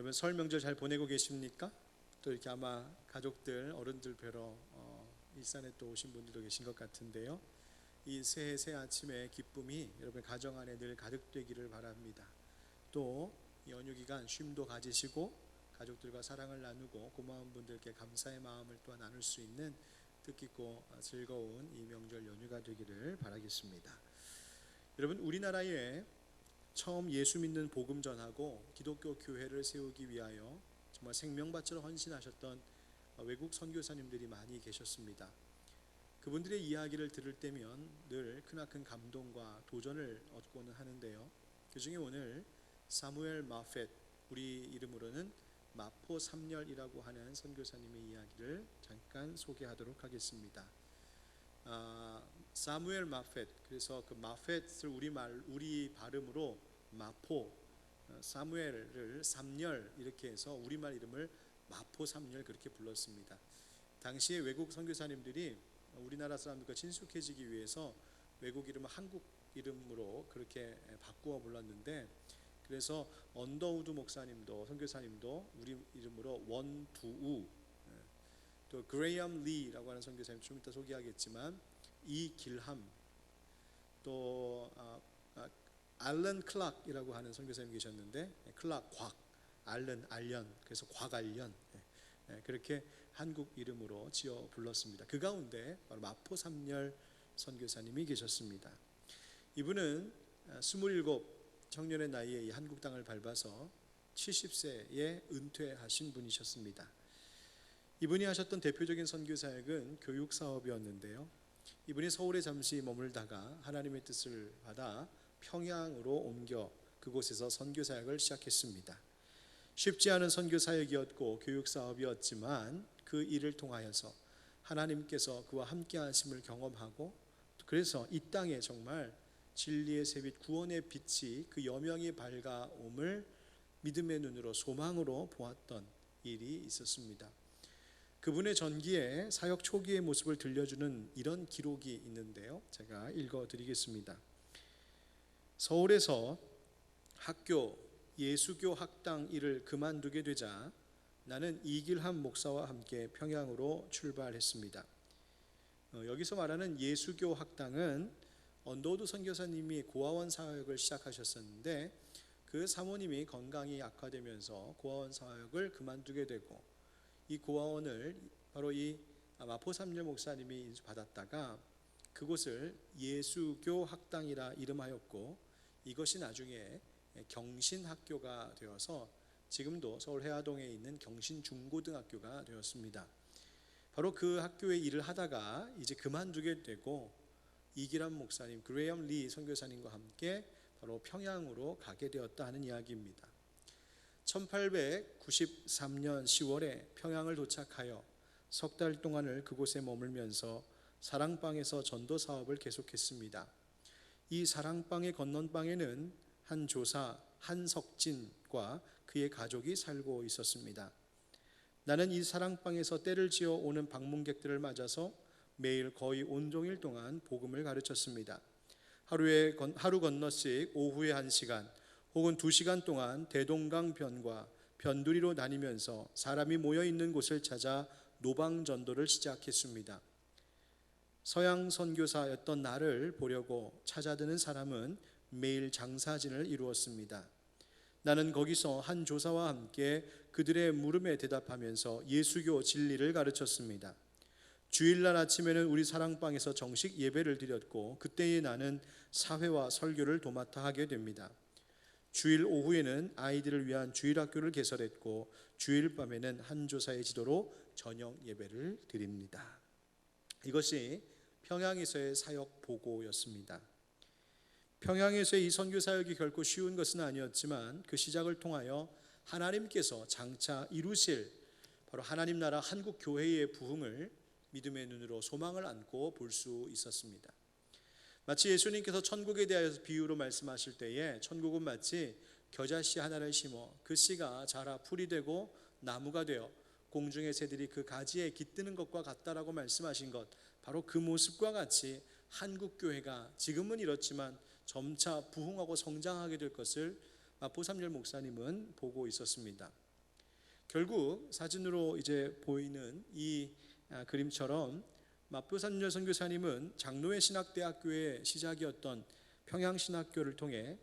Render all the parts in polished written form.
여러분 설 명절 잘 보내고 계십니까? 또 이렇게 아마 가족들 어른들 뵈러 일산에 또 오신 분들도 계신 것 같은데요. 이 새해 새 아침의 기쁨이 여러분 가정 안에 늘 가득되기를 바랍니다. 또 연휴 기간 쉼도 가지시고 가족들과 사랑을 나누고 고마운 분들께 감사의 마음을 또한 나눌 수 있는 뜻깊고 즐거운 이 명절 연휴가 되기를 바라겠습니다. 여러분 우리나라에 처음 예수 믿는 복음 전하고 기독교 교회를 세우기 위하여 정말 생명바쳐로 헌신하셨던 외국 선교사님들이 많이 계셨습니다. 그분들의 이야기를 들을 때면 늘 크나큰 감동과 도전을 얻고는 하는데요. 그 중에 오늘 사무엘 마펫, 우리 이름으로는 마포 삼렬이라고 하는 선교사님의 이야기를 잠깐 소개하도록 하겠습니다. 사무엘 마펫, 그래서 그 마펫을 우리 발음으로 마포, 사무엘을 삼렬 이렇게 해서 우리말 이름을 마포 삼렬 그렇게 불렀습니다. 당시에 외국 선교사님들이 우리나라 사람들과 친숙해지기 위해서 외국 이름을 한국 이름으로 그렇게 바꾸어 불렀는데, 그래서 언더우드 목사님도 선교사님도 우리 이름으로 원두우, 또 그레이엄 리라고 하는 선교사님 좀 이따 소개하겠지만 이길함, 또 알런 클락이라고 하는 선교사님 계셨는데 클락 곽, 알런 알련, 그래서 곽알련, 그렇게 한국 이름으로 지어 불렀습니다. 그 가운데 바로 마포 삼렬 선교사님이 계셨습니다. 이분은 27 청년의 나이에 이 한국 땅을 밟아서 70세에 은퇴하신 분이셨습니다. 이분이 하셨던 대표적인 선교사역은 교육 사업이었는데요. 이분이 서울에 잠시 머물다가 하나님의 뜻을 받아 평양으로 옮겨 그곳에서 선교사역을 시작했습니다. 쉽지 않은 선교사역이었고 교육 사업이었지만 그 일을 통하여서 하나님께서 그와 함께 하심을 경험하고, 그래서 이 땅에 정말 진리의 새빛 구원의 빛이 그 여명이 밝아옴을 믿음의 눈으로 소망으로 보았던 일이 있었습니다. 그분의 전기에 사역 초기의 모습을 들려주는 이런 기록이 있는데요, 제가 읽어드리겠습니다. 서울에서 학교 예수교 학당 일을 그만두게 되자 나는 이길함 목사와 함께 평양으로 출발했습니다. 여기서 말하는 예수교 학당은 언더우드 선교사님이 고아원 사역을 시작하셨었는데 그 사모님이 건강이 악화되면서 고아원 사역을 그만두게 되고, 이 고아원을 바로 이 마포 삼렬 목사님이 인수받았다가 그곳을 예수교 학당이라 이름하였고, 이것이 나중에 경신학교가 되어서 지금도 서울 해화동에 있는 경신중고등학교가 되었습니다. 바로 그 학교의 일을 하다가 이제 그만두게 되고 이길함 목사님, 그레이엄 리 선교사님과 함께 바로 평양으로 가게 되었다 하는 이야기입니다. 1893년 10월에 평양을 도착하여 석 달 동안을 그곳에 머물면서 사랑방에서 전도 사업을 계속했습니다. 이 사랑방의 건넌방에는 한 조사 한석진과 그의 가족이 살고 있었습니다. 나는 이 사랑방에서 때를 지어 오는 방문객들을 맞아서 매일 거의 온종일 동안 복음을 가르쳤습니다. 하루 건너씩 오후에 1시간 혹은 2시간 동안 대동강변과 변두리로 다니면서 사람이 모여있는 곳을 찾아 노방전도를 시작했습니다. 서양 선교사였던 나를 보려고 찾아드는 사람은 매일 장사진을 이루었습니다. 나는 거기서 한 조사와 함께 그들의 물음에 대답하면서 예수교 진리를 가르쳤습니다. 주일날 아침에는 우리 사랑방에서 정식 예배를 드렸고, 그때에 나는 사회와 설교를 도맡아 하게 됩니다. 주일 오후에는 아이들을 위한 주일학교를 개설했고, 주일 밤에는 한 조사의 지도로 저녁 예배를 드립니다. 이것이 평양에서의 사역 보고였습니다. 평양에서의 이 선교 사역이 결코 쉬운 것은 아니었지만 그 시작을 통하여 하나님께서 장차 이루실 바로 하나님 나라 한국 교회의 부흥을 믿음의 눈으로 소망을 안고 볼 수 있었습니다. 마치 예수님께서 천국에 대하여서 비유로 말씀하실 때에 천국은 마치 겨자씨 하나를 심어 그 씨가 자라 풀이 되고 나무가 되어 공중의 새들이 그 가지에 깃드는 것과 같다라고 말씀하신 것, 바로 그 모습과 같이 한국 교회가 지금은 이렇지만 점차 부흥하고 성장하게 될 것을 마포 삼렬 목사님은 보고 있었습니다. 결국 사진으로 이제 보이는 이 그림처럼 마포삼열 선교사님은 장로회 신학대학교의 시작이었던 평양신학교를 통해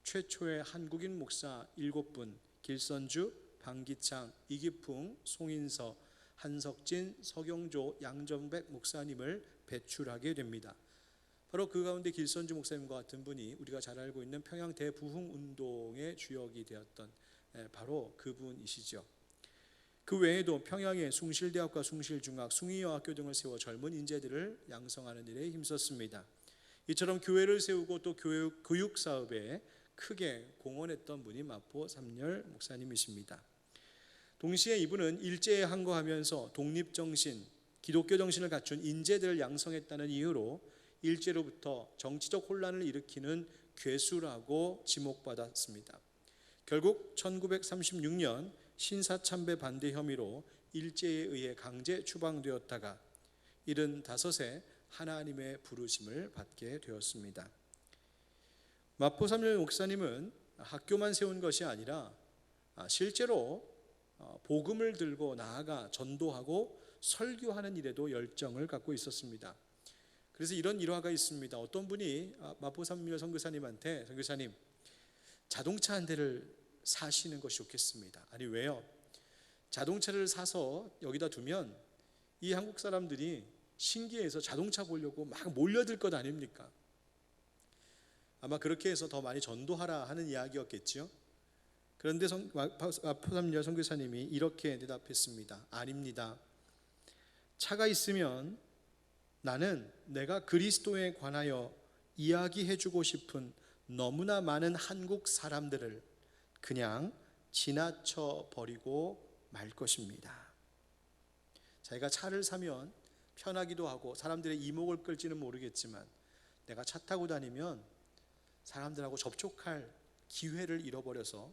최초의 한국인 목사 7분 길선주, 방기창, 이기풍, 송인서, 한석진, 서경조, 양정백 목사님을 배출하게 됩니다. 바로 그 가운데 길선주 목사님과 같은 분이 우리가 잘 알고 있는 평양 대부흥운동의 주역이 되었던 바로 그분이시죠. 그 외에도 평양에 숭실대학과 숭실중학, 숭의여학교 등을 세워 젊은 인재들을 양성하는 일에 힘썼습니다. 이처럼 교회를 세우고 또 교육 사업에 크게 공헌했던 분이 마포 삼열 목사님이십니다. 동시에 이분은 일제에 항거하면서 독립정신, 기독교 정신을 갖춘 인재들을 양성했다는 이유로 일제로부터 정치적 혼란을 일으키는 괴수라고 지목받았습니다. 결국 1936년 신사참배 반대 혐의로 일제에 의해 강제 추방되었다가 75세 하나님의 부르심을 받게 되었습니다. 마포 삼열 목사님은 학교만 세운 것이 아니라 실제로 복음을 들고 나아가 전도하고 설교하는 일에도 열정을 갖고 있었습니다. 그래서 이런 일화가 있습니다. 어떤 분이 마포 삼열 선교사님한테 선교사님 자동차 한 대를 사시는 것이 좋겠습니다. 아니 왜요? 자동차를 사서 여기다 두면 이 한국 사람들이 신기해서 자동차 보려고 막 몰려들 것 아닙니까? 아마 그렇게 해서 더 많이 전도하라 하는 이야기였겠죠. 그런데 마포 삼열 선교사님이 이렇게 대답했습니다. 아닙니다. 차가 있으면 나는 내가 그리스도에 관하여 이야기해주고 싶은 너무나 많은 한국 사람들을 그냥 지나쳐 버리고 말 것입니다. 자기가 차를 사면 편하기도 하고 사람들의 이목을 끌지는 모르겠지만 내가 차 타고 다니면 사람들하고 접촉할 기회를 잃어버려서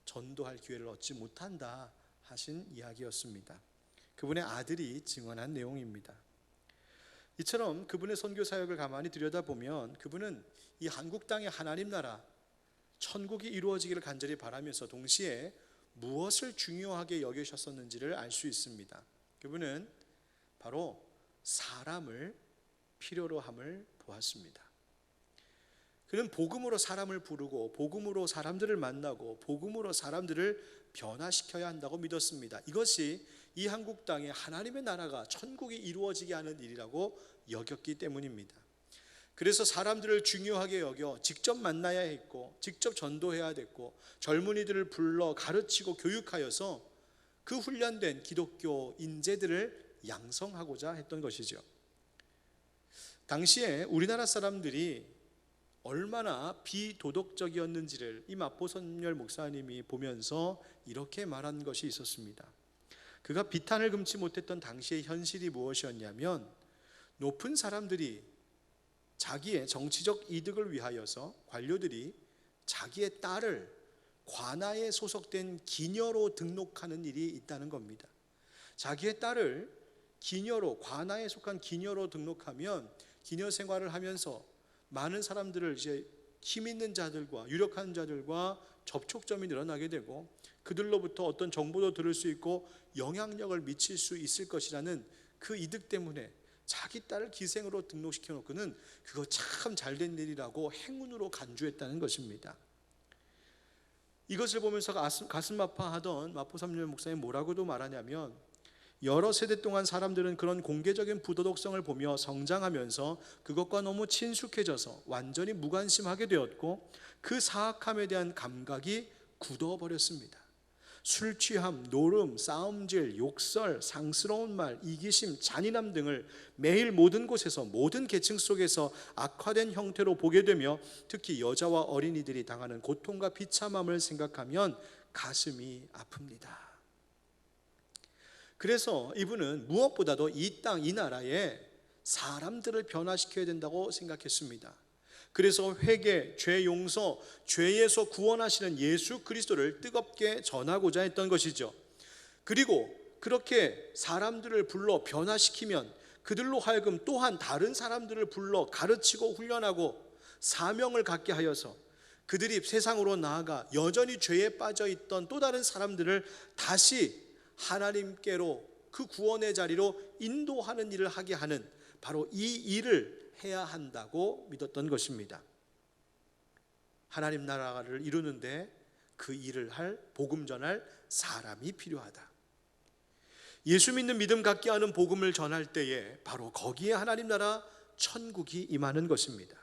전도할 기회를 얻지 못한다 하신 이야기였습니다. 그분의 아들이 증언한 내용입니다. 이처럼 그분의 선교 사역을 가만히 들여다보면 그분은 이 한국 땅의 하나님 나라 천국이 이루어지기를 간절히 바라면서 동시에 무엇을 중요하게 여기셨었는지를 알 수 있습니다. 그분은 바로 사람을 필요로 함을 보았습니다. 그는 복음으로 사람을 부르고 복음으로 사람들을 만나고 복음으로 사람들을 변화시켜야 한다고 믿었습니다. 이것이 이 한국 땅에 하나님의 나라가 천국이 이루어지게 하는 일이라고 여겼기 때문입니다. 그래서 사람들을 중요하게 여겨 직접 만나야 했고 직접 전도해야 됐고 젊은이들을 불러 가르치고 교육하여서 그 훈련된 기독교 인재들을 양성하고자 했던 것이죠. 당시에 우리나라 사람들이 얼마나 비도덕적이었는지를 이 마포 삼열 목사님이 보면서 이렇게 말한 것이 있었습니다. 그가 비탄을 금치 못했던 당시의 현실이 무엇이었냐면 높은 사람들이 자기의 정치적 이득을 위하여서 관료들이 자기의 딸을 관아에 소속된 기녀로 등록하는 일이 있다는 겁니다. 자기의 딸을 기녀로 관아에 속한 기녀로 등록하면 기녀 생활을 하면서 많은 사람들을 이제 힘 있는 자들과 유력한 자들과 접촉점이 늘어나게 되고 그들로부터 어떤 정보도 들을 수 있고 영향력을 미칠 수 있을 것이라는 그 이득 때문에 자기 딸을 기생으로 등록시켜 놓고는 그거 참 잘된 일이라고 행운으로 간주했다는 것입니다. 이것을 보면서 가슴 아파하던 마포 삼열 목사님 뭐라고도 말하냐면 여러 세대 동안 사람들은 그런 공개적인 부도덕성을 보며 성장하면서 그것과 너무 친숙해져서 완전히 무관심하게 되었고 그 사악함에 대한 감각이 굳어버렸습니다. 술 취함, 노름, 싸움질, 욕설, 상스러운 말, 이기심, 잔인함 등을 매일 모든 곳에서 모든 계층 속에서 악화된 형태로 보게 되며 특히 여자와 어린이들이 당하는 고통과 비참함을 생각하면 가슴이 아픕니다. 그래서 이분은 무엇보다도 이 땅, 이 나라에 사람들을 변화시켜야 된다고 생각했습니다. 그래서 회개, 죄 용서, 죄에서 구원하시는 예수 그리스도를 뜨겁게 전하고자 했던 것이죠. 그리고 그렇게 사람들을 불러 변화시키면 그들로 하여금 또한 다른 사람들을 불러 가르치고 훈련하고 사명을 갖게 하여서 그들이 세상으로 나아가 여전히 죄에 빠져 있던 또 다른 사람들을 다시 하나님께로 그 구원의 자리로 인도하는 일을 하게 하는 바로 이 일을 해야 한다고 믿었던 것입니다. 하나님 나라를 이루는데 그 일을 할, 복음 전할 사람이 필요하다. 예수 믿는 믿음 갖게 하는 복음을 전할 때에 바로 거기에 하나님 나라 천국이 임하는 것입니다.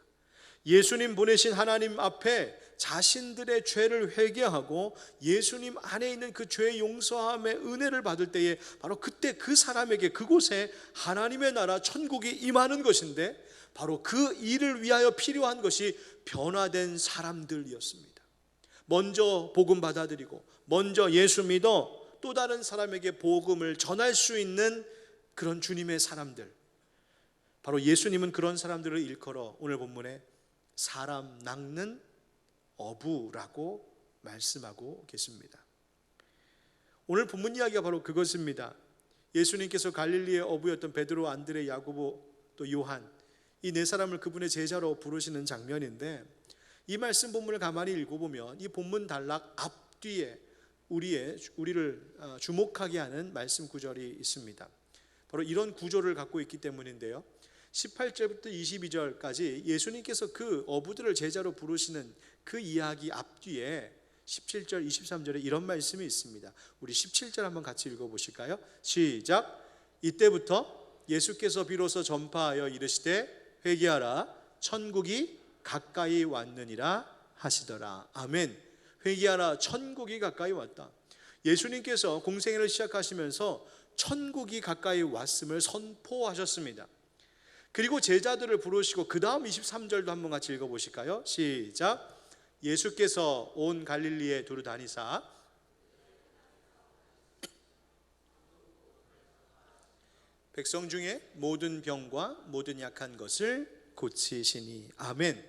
예수님 보내신 하나님 앞에 자신들의 죄를 회개하고 예수님 안에 있는 그 죄 용서함의 은혜를 받을 때에 바로 그때 그 사람에게 그곳에 하나님의 나라 천국이 임하는 것인데, 바로 그 일을 위하여 필요한 것이 변화된 사람들이었습니다. 먼저 복음 받아들이고 먼저 예수 믿어 또 다른 사람에게 복음을 전할 수 있는 그런 주님의 사람들, 바로 예수님은 그런 사람들을 일컬어 오늘 본문에 사람 낚는 어부라고 말씀하고 계십니다. 오늘 본문 이야기가 바로 그것입니다. 예수님께서 갈릴리의 어부였던 베드로, 안드레, 야고보, 또 요한, 이 네 사람을 그분의 제자로 부르시는 장면인데, 이 말씀 본문을 가만히 읽어보면 이 본문 단락 앞뒤에 우리를 주목하게 하는 말씀 구절이 있습니다. 바로 이런 구조를 갖고 있기 때문인데요, 18절부터 22절까지 예수님께서 그 어부들을 제자로 부르시는 그 이야기 앞뒤에 17절, 23절에 이런 말씀이 있습니다. 우리 17절 한번 같이 읽어보실까요? 시작. 이때부터 예수께서 비로소 전파하여 이르시되 회개하라, 천국이 가까이 왔느니라 하시더라. 아멘. 회개하라, 천국이 가까이 왔다. 예수님께서 공생애를 시작하시면서 천국이 가까이 왔음을 선포하셨습니다. 그리고 제자들을 부르시고 그 다음 23절도 한번 같이 읽어보실까요? 시작. 예수께서 온 갈릴리에 두루 다니사 백성 중에 모든 병과 모든 약한 것을 고치시니. 아멘.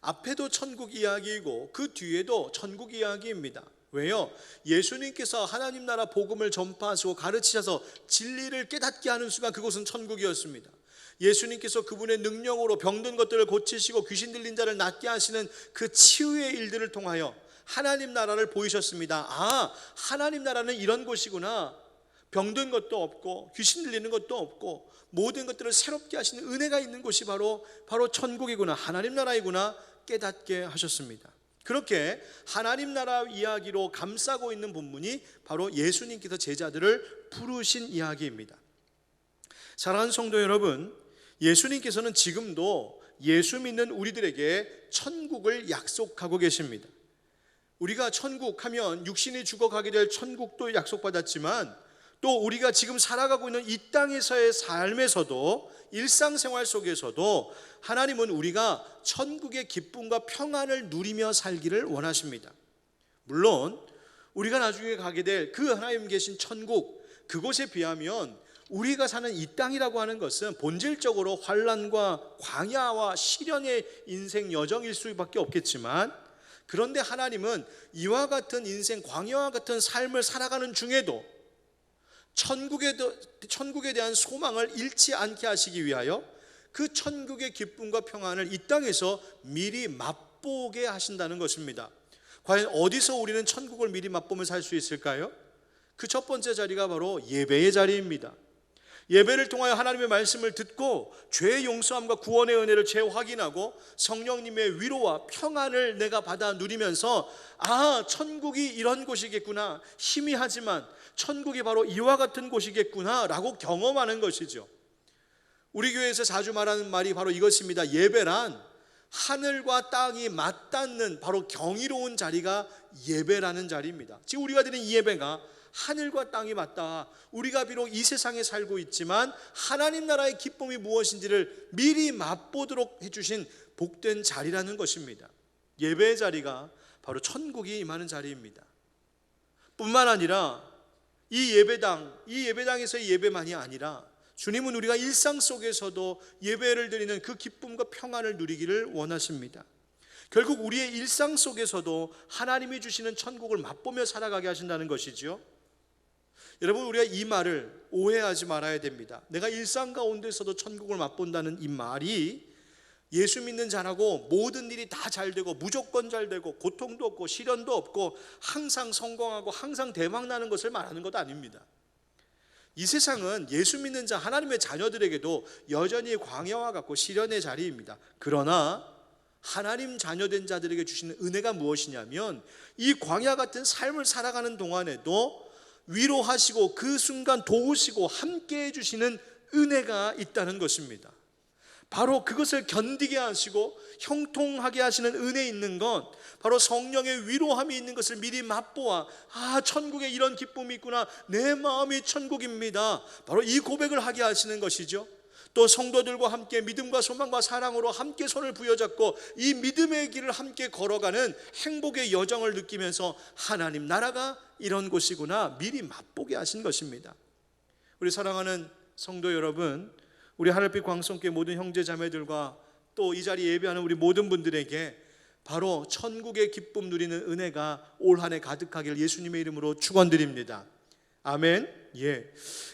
앞에도 천국 이야기이고 그 뒤에도 천국 이야기입니다. 왜요? 예수님께서 하나님 나라 복음을 전파하시고 가르치셔서 진리를 깨닫게 하는 순간 그곳은 천국이었습니다. 예수님께서 그분의 능력으로 병든 것들을 고치시고 귀신 들린 자를 낫게 하시는 그 치유의 일들을 통하여 하나님 나라를 보이셨습니다. 아, 하나님 나라는 이런 곳이구나. 병든 것도 없고 귀신 들리는 것도 없고 모든 것들을 새롭게 하시는 은혜가 있는 곳이 바로 천국이구나, 하나님 나라이구나 깨닫게 하셨습니다. 그렇게 하나님 나라 이야기로 감싸고 있는 본문이 바로 예수님께서 제자들을 부르신 이야기입니다. 사랑하는 성도 여러분, 예수님께서는 지금도 예수 믿는 우리들에게 천국을 약속하고 계십니다. 우리가 천국 하면 육신이 죽어가게 될 천국도 약속받았지만, 또 우리가 지금 살아가고 있는 이 땅에서의 삶에서도, 일상생활 속에서도 하나님은 우리가 천국의 기쁨과 평안을 누리며 살기를 원하십니다. 물론 우리가 나중에 가게 될 그 하나님 계신 천국, 그곳에 비하면 우리가 사는 이 땅이라고 하는 것은 본질적으로 환난과 광야와 시련의 인생 여정일 수밖에 없겠지만, 그런데 하나님은 이와 같은 인생 광야와 같은 삶을 살아가는 중에도 천국에 대한 소망을 잃지 않게 하시기 위하여 그 천국의 기쁨과 평안을 이 땅에서 미리 맛보게 하신다는 것입니다. 과연 어디서 우리는 천국을 미리 맛보며 살 수 있을까요? 그 첫 번째 자리가 바로 예배의 자리입니다. 예배를 통하여 하나님의 말씀을 듣고 죄의 용서함과 구원의 은혜를 재확인하고 성령님의 위로와 평안을 내가 받아 누리면서, 아, 천국이 이런 곳이겠구나, 희미하지만 천국이 바로 이와 같은 곳이겠구나 라고 경험하는 것이죠. 우리 교회에서 자주 말하는 말이 바로 이것입니다. 예배란 하늘과 땅이 맞닿는 바로 경이로운 자리가 예배라는 자리입니다. 지금 우리가 드리는 이 예배가 하늘과 땅이 맞닿아 우리가 비록 이 세상에 살고 있지만 하나님 나라의 기쁨이 무엇인지를 미리 맛보도록 해주신 복된 자리라는 것입니다. 예배의 자리가 바로 천국이 임하는 자리입니다. 뿐만 아니라 이 예배당에서의 예배만이 아니라 주님은 우리가 일상 속에서도 예배를 드리는 그 기쁨과 평안을 누리기를 원하십니다. 결국 우리의 일상 속에서도 하나님이 주시는 천국을 맛보며 살아가게 하신다는 것이죠. 여러분, 우리가 이 말을 오해하지 말아야 됩니다. 내가 일상 가운데서도 천국을 맛본다는 이 말이 예수 믿는 자라고 모든 일이 다 잘 되고 무조건 잘 되고 고통도 없고 시련도 없고 항상 성공하고 항상 대박 나는 것을 말하는 것 아닙니다. 이 세상은 예수 믿는 자 하나님의 자녀들에게도 여전히 광야와 같고 시련의 자리입니다. 그러나 하나님 자녀된 자들에게 주시는 은혜가 무엇이냐면 이 광야 같은 삶을 살아가는 동안에도 위로하시고 그 순간 도우시고 함께 해주시는 은혜가 있다는 것입니다. 바로 그것을 견디게 하시고 형통하게 하시는 은혜 있는 건 바로 성령의 위로함이 있는 것을 미리 맛보아 천국에 이런 기쁨이 있구나, 내 마음이 천국입니다, 바로 이 고백을 하게 하시는 것이죠. 또 성도들과 함께 믿음과 소망과 사랑으로 함께 손을 부여잡고 이 믿음의 길을 함께 걸어가는 행복의 여정을 느끼면서 하나님 나라가 이런 곳이구나 미리 맛보게 하신 것입니다. 우리 사랑하는 성도 여러분, 우리 하늘빛 광성교회 모든 형제 자매들과 또 이 자리에 예배하는 우리 모든 분들에게 바로 천국의 기쁨 누리는 은혜가 올 한 해 가득하길 예수님의 이름으로 축원드립니다. 아멘.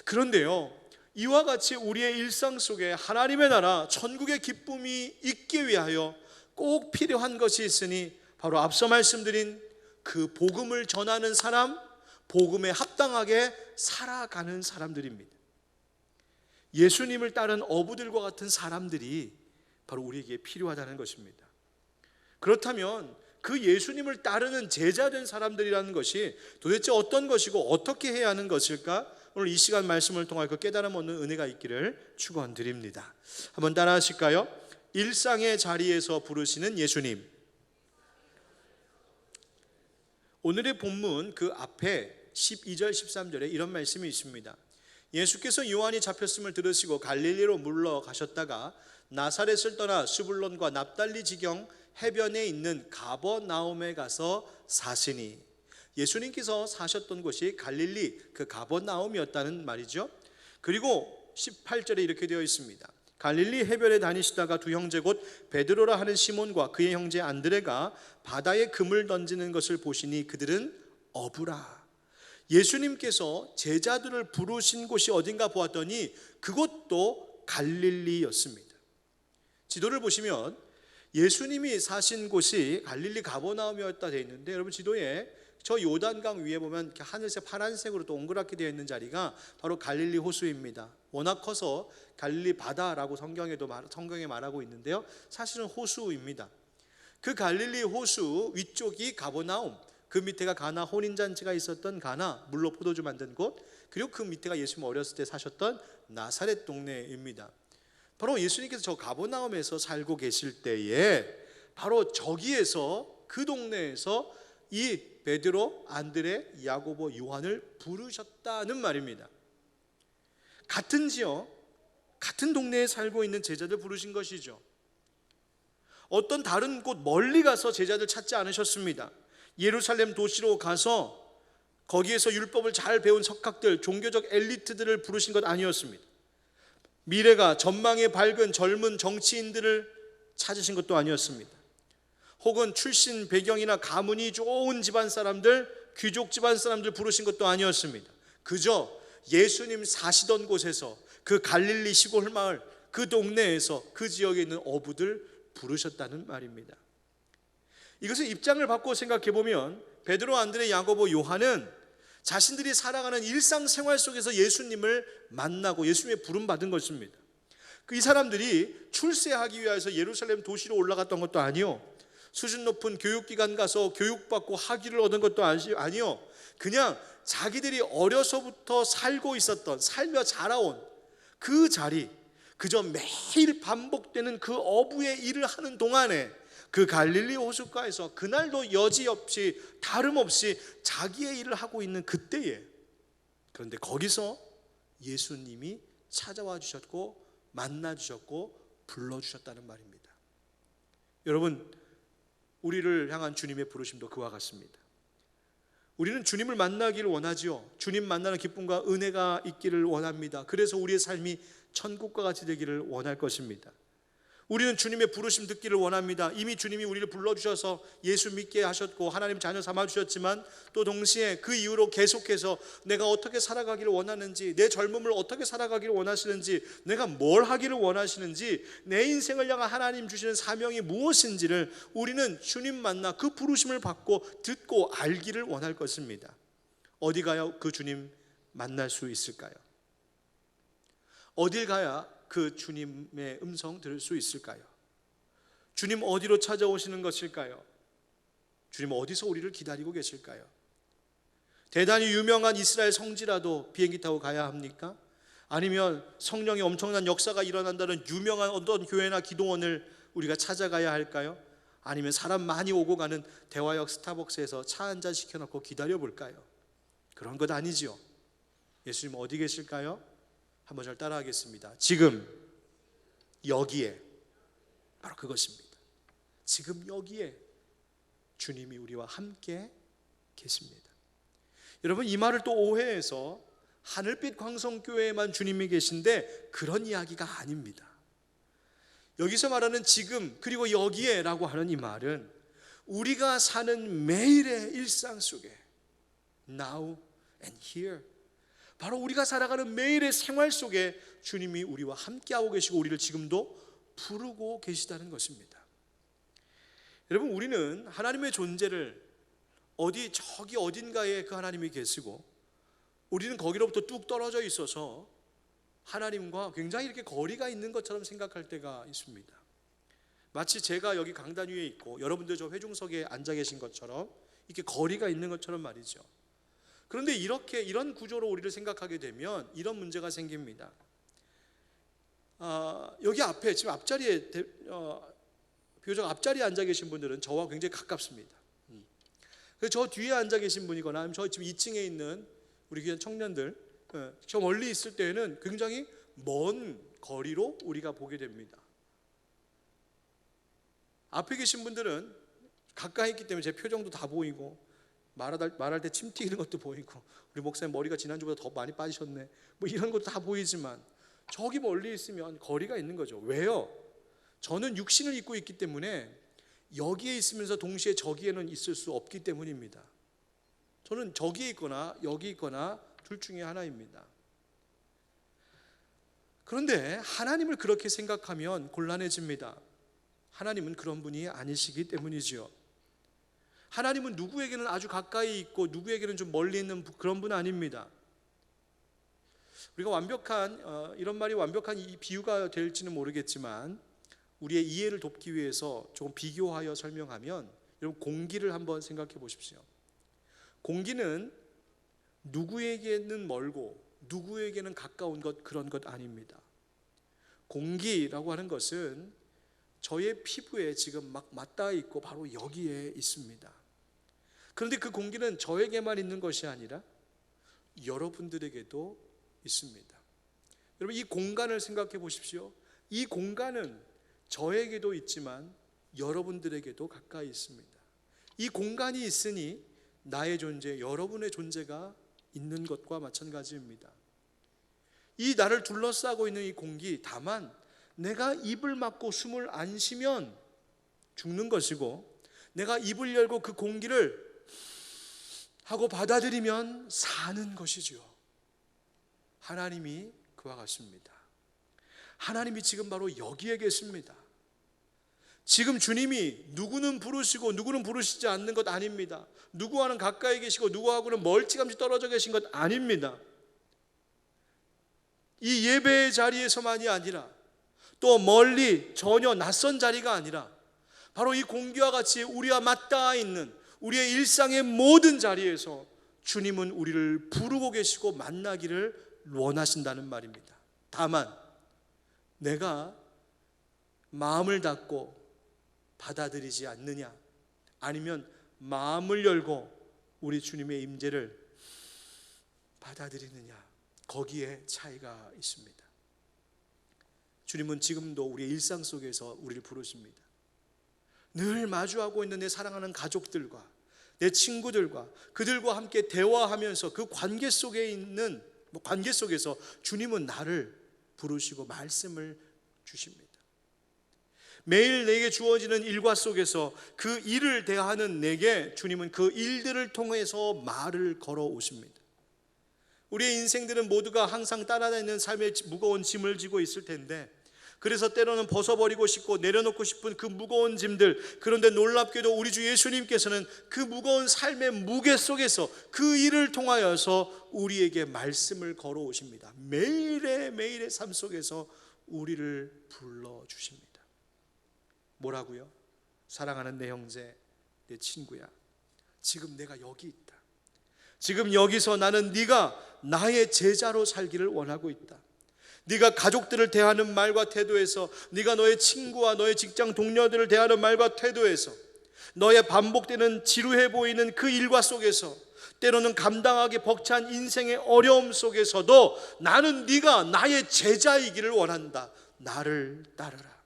그런데요, 이와 같이 우리의 일상 속에 하나님의 나라 천국의 기쁨이 있기 위하여 꼭 필요한 것이 있으니 바로 앞서 말씀드린 그 복음을 전하는 사람, 복음에 합당하게 살아가는 사람들입니다. 예수님을 따른 어부들과 같은 사람들이 바로 우리에게 필요하다는 것입니다. 그렇다면 그 예수님을 따르는 제자된 사람들이라는 것이 도대체 어떤 것이고 어떻게 해야 하는 것일까? 오늘 이 시간 말씀을 통해 그 깨달음 얻는 은혜가 있기를 축원드립니다. 한번 따라 하실까요? 일상의 자리에서 부르시는 예수님. 오늘의 본문 그 앞에 12절 13절에 이런 말씀이 있습니다. 예수께서 요한이 잡혔음을 들으시고 갈릴리로 물러가셨다가 나사렛을 떠나 수불론과 납달리 지경 해변에 있는 가버나움에 가서 사시니, 예수님께서 사셨던 곳이 갈릴리 그 가버나움이었다는 말이죠. 그리고 18절에 이렇게 되어 있습니다. 갈릴리 해변에 다니시다가 두 형제 곧 베드로라 하는 시몬과 그의 형제 안드레가 바다에 금을 던지는 것을 보시니 그들은 어부라. 예수님께서 제자들을 부르신 곳이 어딘가 보았더니 그곳도 갈릴리였습니다. 지도를 보시면 예수님이 사신 곳이 갈릴리 가버나움이었다 되어 있는데, 여러분 지도에 저 요단강 위에 보면 이렇게 하늘색 파란색으로 또 동그랗게 되어 있는 자리가 바로 갈릴리 호수입니다. 워낙 커서 갈릴리 바다라고 성경에 말하고 있는데요, 사실은 호수입니다. 그 갈릴리 호수 위쪽이 가버나움, 그 밑에가 가나 혼인잔치가 있었던 가나, 물로 포도주 만든 곳, 그리고 그 밑에가 예수님 어렸을 때 사셨던 나사렛 동네입니다. 바로 예수님께서 저 가버나움에서 살고 계실 때에 바로 저기에서, 그 동네에서 이 베드로, 안드레, 야고보, 요한을 부르셨다는 말입니다. 같은 지역, 같은 동네에 살고 있는 제자들 부르신 것이죠. 어떤 다른 곳 멀리 가서 제자들 찾지 않으셨습니다. 예루살렘 도시로 가서 거기에서 율법을 잘 배운 석학들, 종교적 엘리트들을 부르신 것 아니었습니다. 미래가 전망이 밝은 젊은 정치인들을 찾으신 것도 아니었습니다. 혹은 출신 배경이나 가문이 좋은 집안 사람들, 귀족 집안 사람들 부르신 것도 아니었습니다. 그저 예수님 사시던 곳에서, 그 갈릴리 시골 마을, 그 동네에서, 그 지역에 있는 어부들 부르셨다는 말입니다. 이것을 입장을 바꿔 생각해 보면 베드로, 안드레, 야고보, 요한은 자신들이 살아가는 일상생활 속에서 예수님을 만나고 예수님의 부름 받은 것입니다. 이 사람들이 출세하기 위해서 예루살렘 도시로 올라갔던 것도 아니요, 수준 높은 교육기관 가서 교육받고 학위를 얻은 것도 아니요, 그냥 자기들이 어려서부터 살고 있었던, 살며 자라온 그 자리, 그저 매일 반복되는 그 어부의 일을 하는 동안에 그 갈릴리 호숫가에서 그날도 여지없이 다름없이 자기의 일을 하고 있는 그때에, 그런데 거기서 예수님이 찾아와 주셨고 만나 주셨고 불러주셨다는 말입니다. 여러분, 우리를 향한 주님의 부르심도 그와 같습니다. 우리는 주님을 만나기를 원하지요. 주님 만나는 기쁨과 은혜가 있기를 원합니다. 그래서 우리의 삶이 천국과 같이 되기를 원할 것입니다. 우리는 주님의 부르심 듣기를 원합니다. 이미 주님이 우리를 불러주셔서 예수 믿게 하셨고 하나님 자녀 삼아주셨지만 또 동시에 그 이후로 계속해서 내가 어떻게 살아가기를 원하는지, 내 젊음을 어떻게 살아가기를 원하시는지, 내가 뭘 하기를 원하시는지, 내 인생을 향한 하나님 주시는 사명이 무엇인지를 우리는 주님 만나 그 부르심을 받고 듣고 알기를 원할 것입니다. 어디 가야 그 주님 만날 수 있을까요? 어딜 가야 그 주님의 음성 들을 수 있을까요? 주님 어디로 찾아오시는 것일까요? 주님 어디서 우리를 기다리고 계실까요? 대단히 유명한 이스라엘 성지라도 비행기 타고 가야 합니까? 아니면 성령의 엄청난 역사가 일어난다는 유명한 어떤 교회나 기도원을 우리가 찾아가야 할까요? 아니면 사람 많이 오고 가는 대화역 스타벅스에서 차 한 잔 시켜놓고 기다려볼까요? 그런 것 아니지요. 예수님 어디 계실까요? 한번 잘 따라하겠습니다. 지금 여기에, 바로 그것입니다. 지금 여기에 주님이 우리와 함께 계십니다. 여러분, 이 말을 또 오해해서 하늘빛 광성교회에만 주님이 계신데 그런 이야기가 아닙니다. 여기서 말하는 지금 그리고 여기에 라고 하는 이 말은 우리가 사는 매일의 일상 속에 now and here, 바로 우리가 살아가는 매일의 생활 속에 주님이 우리와 함께하고 계시고 우리를 지금도 부르고 계시다는 것입니다. 여러분, 우리는 하나님의 존재를 저기 어딘가에 그 하나님이 계시고 우리는 거기로부터 뚝 떨어져 있어서 하나님과 굉장히 이렇게 거리가 있는 것처럼 생각할 때가 있습니다. 마치 제가 여기 강단 위에 있고 여러분들 저 회중석에 앉아 계신 것처럼 이렇게 거리가 있는 것처럼 말이죠. 그런데 이런 구조로 우리를 생각하게 되면 이런 문제가 생깁니다. 여기 앞에 지금 앞자리에 비교적 앞자리에 앉아 계신 분들은 저와 굉장히 가깝습니다. 그래서 저 뒤에 앉아 계신 분이거나 아니면 저 지금 2층에 있는 우리 귀한 청년들, 저 멀리 있을 때에는 굉장히 먼 거리로 우리가 보게 됩니다. 앞에 계신 분들은 가까이 있기 때문에 제 표정도 다 보이고 말할 때 침 튀기는 것도 보이고 우리 목사님 머리가 지난주보다 더 많이 빠지셨네 뭐 이런 것도 다 보이지만 저기 멀리 있으면 거리가 있는 거죠. 왜요? 저는 육신을 입고 있기 때문에 여기에 있으면서 동시에 저기에는 있을 수 없기 때문입니다. 저는 저기에 있거나 여기 있거나 둘 중에 하나입니다. 그런데 하나님을 그렇게 생각하면 곤란해집니다. 하나님은 그런 분이 아니시기 때문이지요. 하나님은 누구에게는 아주 가까이 있고 누구에게는 좀 멀리 있는 그런 분 아닙니다. 우리가 이런 말이 완벽한 이 비유가 될지는 모르겠지만 우리의 이해를 돕기 위해서 조금 비교하여 설명하면 여러분 공기를 한번 생각해 보십시오. 공기는 누구에게는 멀고 누구에게는 가까운 것, 그런 것 아닙니다. 공기라고 하는 것은 저의 피부에 지금 막 맞닿아 있고 바로 여기에 있습니다. 그런데 그 공기는 저에게만 있는 것이 아니라 여러분들에게도 있습니다. 여러분, 이 공간을 생각해 보십시오. 이 공간은 저에게도 있지만 여러분들에게도 가까이 있습니다. 이 공간이 있으니 나의 존재, 여러분의 존재가 있는 것과 마찬가지입니다. 이 나를 둘러싸고 있는 이 공기, 다만 내가 입을 막고 숨을 안 쉬면 죽는 것이고 내가 입을 열고 그 공기를 하고 받아들이면 사는 것이죠. 하나님이 그와 같습니다. 하나님이 지금 바로 여기에 계십니다. 지금 주님이 누구는 부르시고 누구는 부르시지 않는 것 아닙니다. 누구와는 가까이 계시고 누구하고는 멀찌감치 떨어져 계신 것 아닙니다. 이 예배의 자리에서만이 아니라 또 멀리 전혀 낯선 자리가 아니라 바로 이 공기와 같이 우리와 맞닿아 있는 우리의 일상의 모든 자리에서 주님은 우리를 부르고 계시고 만나기를 원하신다는 말입니다. 다만 내가 마음을 닫고 받아들이지 않느냐, 아니면 마음을 열고 우리 주님의 임재를 받아들이느냐, 거기에 차이가 있습니다. 주님은 지금도 우리의 일상 속에서 우리를 부르십니다. 늘 마주하고 있는 내 사랑하는 가족들과 내 친구들과 그들과 함께 대화하면서 그 관계 속에 있는 관계 속에서 주님은 나를 부르시고 말씀을 주십니다. 매일 내게 주어지는 일과 속에서 그 일을 대하는 내게 주님은 그 일들을 통해서 말을 걸어 오십니다. 우리의 인생들은 모두가 항상 따라다니는 삶의 무거운 짐을 지고 있을 텐데, 그래서 때로는 벗어버리고 싶고 내려놓고 싶은 그 무거운 짐들, 그런데 놀랍게도 우리 주 예수님께서는 그 무거운 삶의 무게 속에서 그 일을 통하여서 우리에게 말씀을 걸어 오십니다. 매일의 삶 속에서 우리를 불러주십니다. 뭐라고요? 사랑하는 내 형제, 내 친구야, 지금 내가 여기 있다. 지금 여기서 나는 네가 나의 제자로 살기를 원하고 있다. 네가 가족들을 대하는 말과 태도에서, 네가 너의 친구와 너의 직장 동료들을 대하는 말과 태도에서, 너의 반복되는 지루해 보이는 그 일과 속에서, 때로는 감당하기 벅찬 인생의 어려움 속에서도 나는 네가 나의 제자이기를 원한다. 나를 따르라.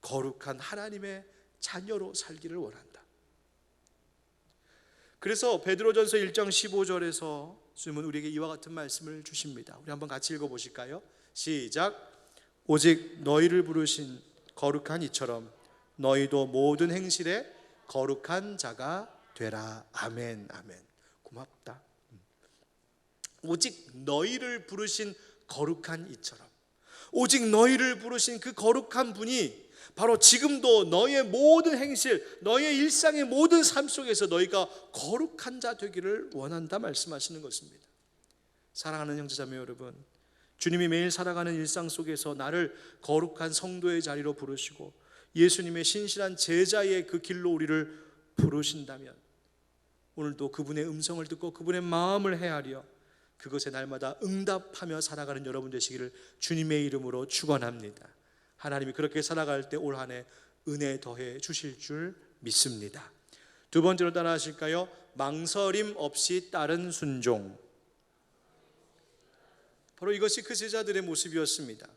거룩한 하나님의 자녀로 살기를 원한다. 그래서 베드로전서 1장 15절에서 주님은 우리에게 이와 같은 말씀을 주십니다. 우리 한번 같이 읽어보실까요? 시작. 오직 너희를 부르신 거룩한 이처럼 너희도 모든 행실에 거룩한 자가 되라. 아멘. 아멘. 고맙다. 오직 너희를 부르신 거룩한 이처럼, 오직 너희를 부르신 그 거룩한 분이 바로 지금도 너희의 모든 행실, 너희의 일상의 모든 삶 속에서 너희가 거룩한 자 되기를 원한다 말씀하시는 것입니다. 사랑하는 형제자매 여러분, 주님이 매일 살아가는 일상 속에서 나를 거룩한 성도의 자리로 부르시고 예수님의 신실한 제자의 그 길로 우리를 부르신다면, 오늘도 그분의 음성을 듣고 그분의 마음을 헤아려 그것에 날마다 응답하며 살아가는 여러분 되시기를 주님의 이름으로 축원합니다. 하나님이 그렇게 살아갈 때 올 한 해 은혜 더해 주실 줄 믿습니다. 두 번째로 따라 하실까요? 망설임 없이 따른 순종. 바로 이것이 그 제자들의 모습이었습니다.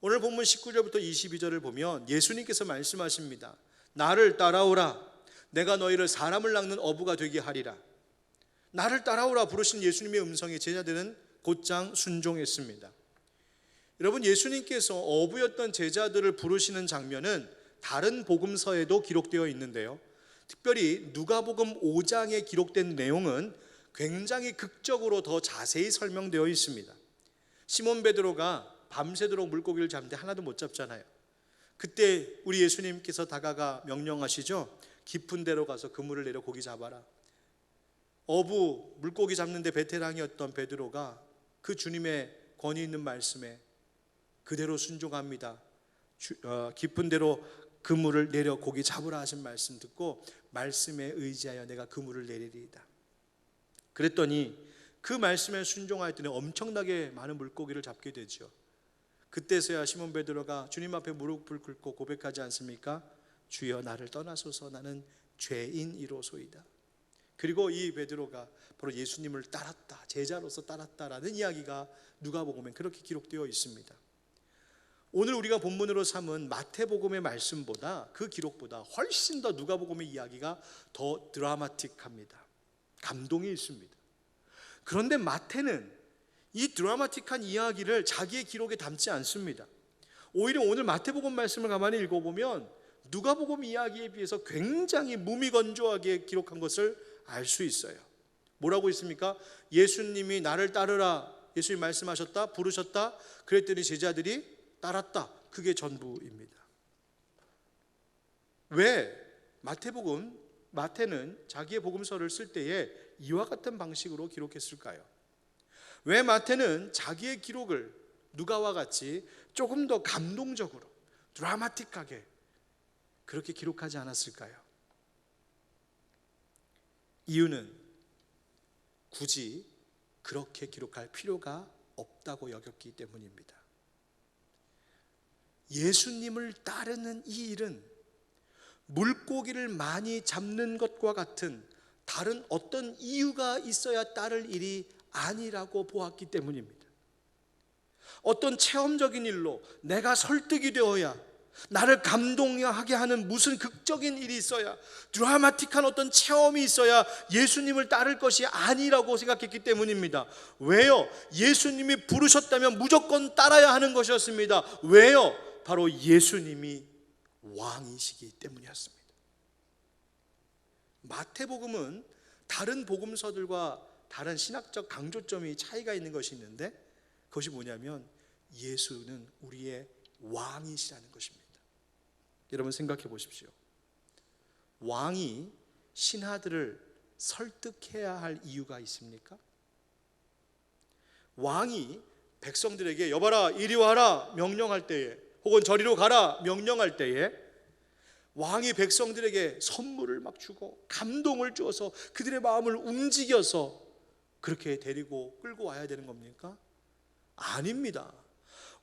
오늘 본문 19절부터 22절을 보면 예수님께서 말씀하십니다. 나를 따라오라. 내가 너희를 사람을 낚는 어부가 되게 하리라. 나를 따라오라 부르신 예수님의 음성에 제자들은 곧장 순종했습니다. 여러분, 예수님께서 어부였던 제자들을 부르시는 장면은 다른 복음서에도 기록되어 있는데요, 특별히 누가복음 5장에 기록된 내용은 굉장히 극적으로 더 자세히 설명되어 있습니다. 시몬 베드로가 밤새도록 물고기를 잡는데 하나도 못 잡잖아요. 그때 우리 예수님께서 다가가 명령하시죠. 깊은 데로 가서 그물을 내려 고기 잡아라. 어부 물고기 잡는데 베테랑이었던 베드로가 그 주님의 권위 있는 말씀에 그대로 순종합니다. 깊은 데로 그물을 내려 고기 잡으라 하신 말씀 듣고 말씀에 의지하여 내가 그물을 내리리이다. 그랬더니 그 말씀에 순종하였더니 엄청나게 많은 물고기를 잡게 되죠. 그때서야 시몬 베드로가 주님 앞에 무릎을 꿇고 고백하지 않습니까? 주여, 나를 떠나소서, 나는 죄인이로소이다. 그리고 이 베드로가 바로 예수님을 따랐다, 제자로서 따랐다라는 이야기가 누가복음에 그렇게 기록되어 있습니다. 오늘 우리가 본문으로 삼은 마태복음의 말씀보다, 그 기록보다 훨씬 더 누가복음의 이야기가 더 드라마틱합니다. 감동이 있습니다. 그런데 마태는 이 드라마틱한 이야기를 자기의 기록에 담지 않습니다. 오히려 오늘 마태복음 말씀을 가만히 읽어보면 누가복음 이야기에 비해서 굉장히 무미건조하게 기록한 것을 알 수 있어요. 뭐라고 있습니까? 예수님이 나를 따르라, 예수님 말씀하셨다, 부르셨다, 그랬더니 제자들이 따랐다. 그게 전부입니다. 왜 마태는 자기의 복음서를 쓸 때에 이와 같은 방식으로 기록했을까요? 왜 마태는 자기의 기록을 누가와 같이 조금 더 감동적으로, 드라마틱하게 그렇게 기록하지 않았을까요? 이유는 굳이 그렇게 기록할 필요가 없다고 여겼기 때문입니다. 예수님을 따르는 이 일은 물고기를 많이 잡는 것과 같은 다른 어떤 이유가 있어야 따를 일이 아니라고 보았기 때문입니다. 어떤 체험적인 일로 내가 설득이 되어야, 나를 감동하게 하는 무슨 극적인 일이 있어야, 드라마틱한 어떤 체험이 있어야 예수님을 따를 것이 아니라고 생각했기 때문입니다. 왜요? 예수님이 부르셨다면 무조건 따라야 하는 것이었습니다. 왜요? 바로 예수님이 왕이시기 때문이었습니다. 마태복음은 다른 복음서들과 다른 신학적 강조점이 차이가 있는 것이 있는데, 그것이 뭐냐면 예수는 우리의 왕이시라는 것입니다. 여러분 생각해 보십시오. 왕이 신하들을 설득해야 할 이유가 있습니까? 왕이 백성들에게 여봐라 이리 와라 명령할 때에, 혹은 저리로 가라 명령할 때에 왕이 백성들에게 선물을 막 주고 감동을 주어서 그들의 마음을 움직여서 그렇게 데리고 끌고 와야 되는 겁니까? 아닙니다.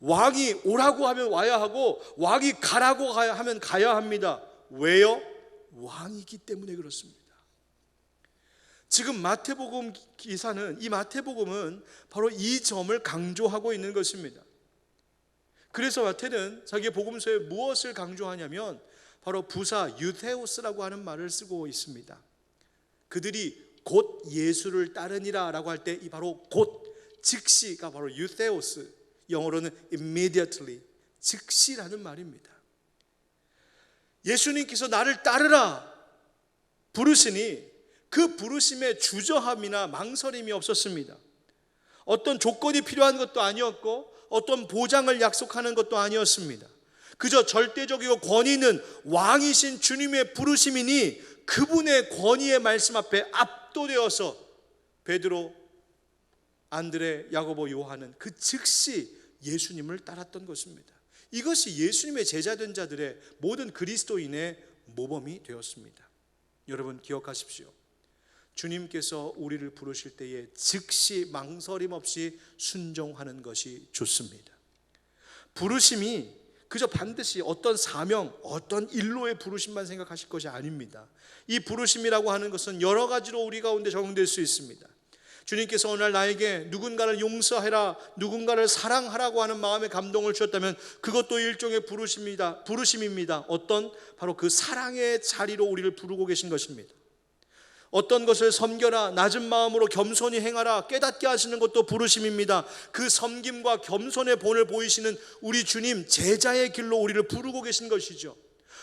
왕이 오라고 하면 와야 하고 왕이 가라고 하면 가야 합니다. 왜요? 왕이기 때문에 그렇습니다. 지금 마태복음 기사는, 이 마태복음은 바로 이 점을 강조하고 있는 것입니다. 그래서 마태는 자기의 복음서에 무엇을 강조하냐면 바로 부사 유테오스라고 하는 말을 쓰고 있습니다. 그들이 곧 예수를 따르니라 라고 할 때 이 바로 곧, 즉시가 바로 유테오스, 영어로는 immediately, 즉시라는 말입니다. 예수님께서 나를 따르라 부르시니 그 부르심에 주저함이나 망설임이 없었습니다. 어떤 조건이 필요한 것도 아니었고 어떤 보장을 약속하는 것도 아니었습니다. 그저 절대적이고 권위 있는 왕이신 주님의 부르심이니 그분의 권위의 말씀 앞에 압도되어서 베드로, 안드레, 야고보, 요한은 그 즉시 예수님을 따랐던 것입니다. 이것이 예수님의 제자된 자들의 모든 그리스도인의 모범이 되었습니다. 여러분 기억하십시오. 주님께서 우리를 부르실 때에 즉시 망설임 없이 순종하는 것이 좋습니다. 부르심이 그저 반드시 어떤 사명, 어떤 일로의 부르심만 생각하실 것이 아닙니다. 이 부르심이라고 하는 것은 여러 가지로 우리 가운데 적용될 수 있습니다. 주님께서 오늘 나에게 누군가를 용서해라, 누군가를 사랑하라고 하는 마음의 감동을 주셨다면 그것도 일종의 부르심입니다. 어떤? 바로 그 사랑의 자리로 우리를 부르고 계신 것입니다. 어떤 것을 섬겨라, 낮은 마음으로 겸손히 행하라, 깨닫게 하시는 것도 부르심입니다. 그 섬김과 겸손의 본을 보이시는 우리 주님, 제자의 길로 우리를 부르고 계신 것이죠.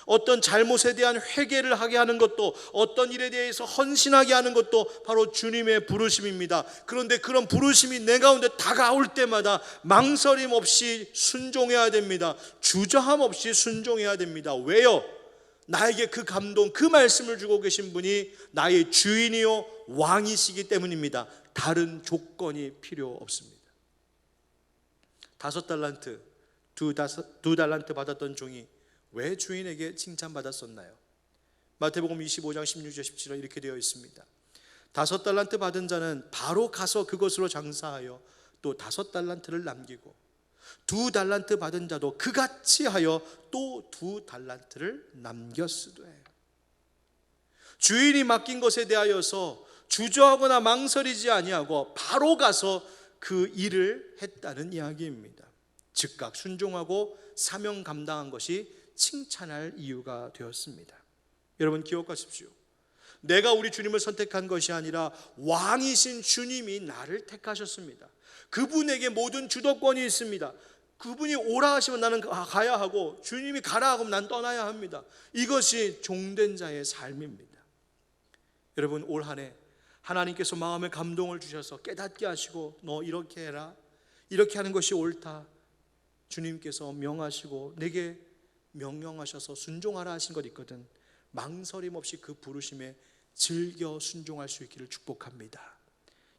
어떤 잘못에 대한 회개를 하게 하는 것도, 어떤 일에 대해서 헌신하게 하는 것도 바로 주님의 부르심입니다. 그런데 그런 부르심이 내 가운데 다가올 때마다 망설임 없이 순종해야 됩니다. 주저함 없이 순종해야 됩니다. 왜요? 나에게 그 감동, 그 말씀을 주고 계신 분이 나의 주인이요 왕이시기 때문입니다. 다른 조건이 필요 없습니다. 5달란트, 두 달란트 받았던 종이 왜 주인에게 칭찬받았었나요? 마태복음 25장 16절 17절 이렇게 되어 있습니다. 5달란트 받은 자는 바로 가서 그것으로 장사하여 또 5달란트를 남기고 2달란트 받은 자도 그같이 하여 또 2달란트를 남겼으되. 주인이 맡긴 것에 대하여서 주저하거나 망설이지 아니하고 바로 가서 그 일을 했다는 이야기입니다. 즉각 순종하고 사명 감당한 것이 칭찬할 이유가 되었습니다. 여러분 기억하십시오. 내가 우리 주님을 선택한 것이 아니라 왕이신 주님이 나를 택하셨습니다. 그분에게 모든 주도권이 있습니다. 그분이 오라 하시면 나는 가야 하고 주님이 가라 하면 난 떠나야 합니다. 이것이 종된 자의 삶입니다. 여러분 올 한 해 하나님께서 마음에 감동을 주셔서 깨닫게 하시고 너 이렇게 해라, 이렇게 하는 것이 옳다, 주님께서 명하시고 내게 명령하셔서 순종하라 하신 것 있거든. 망설임 없이 그 부르심에 즐겨 순종할 수 있기를 축복합니다.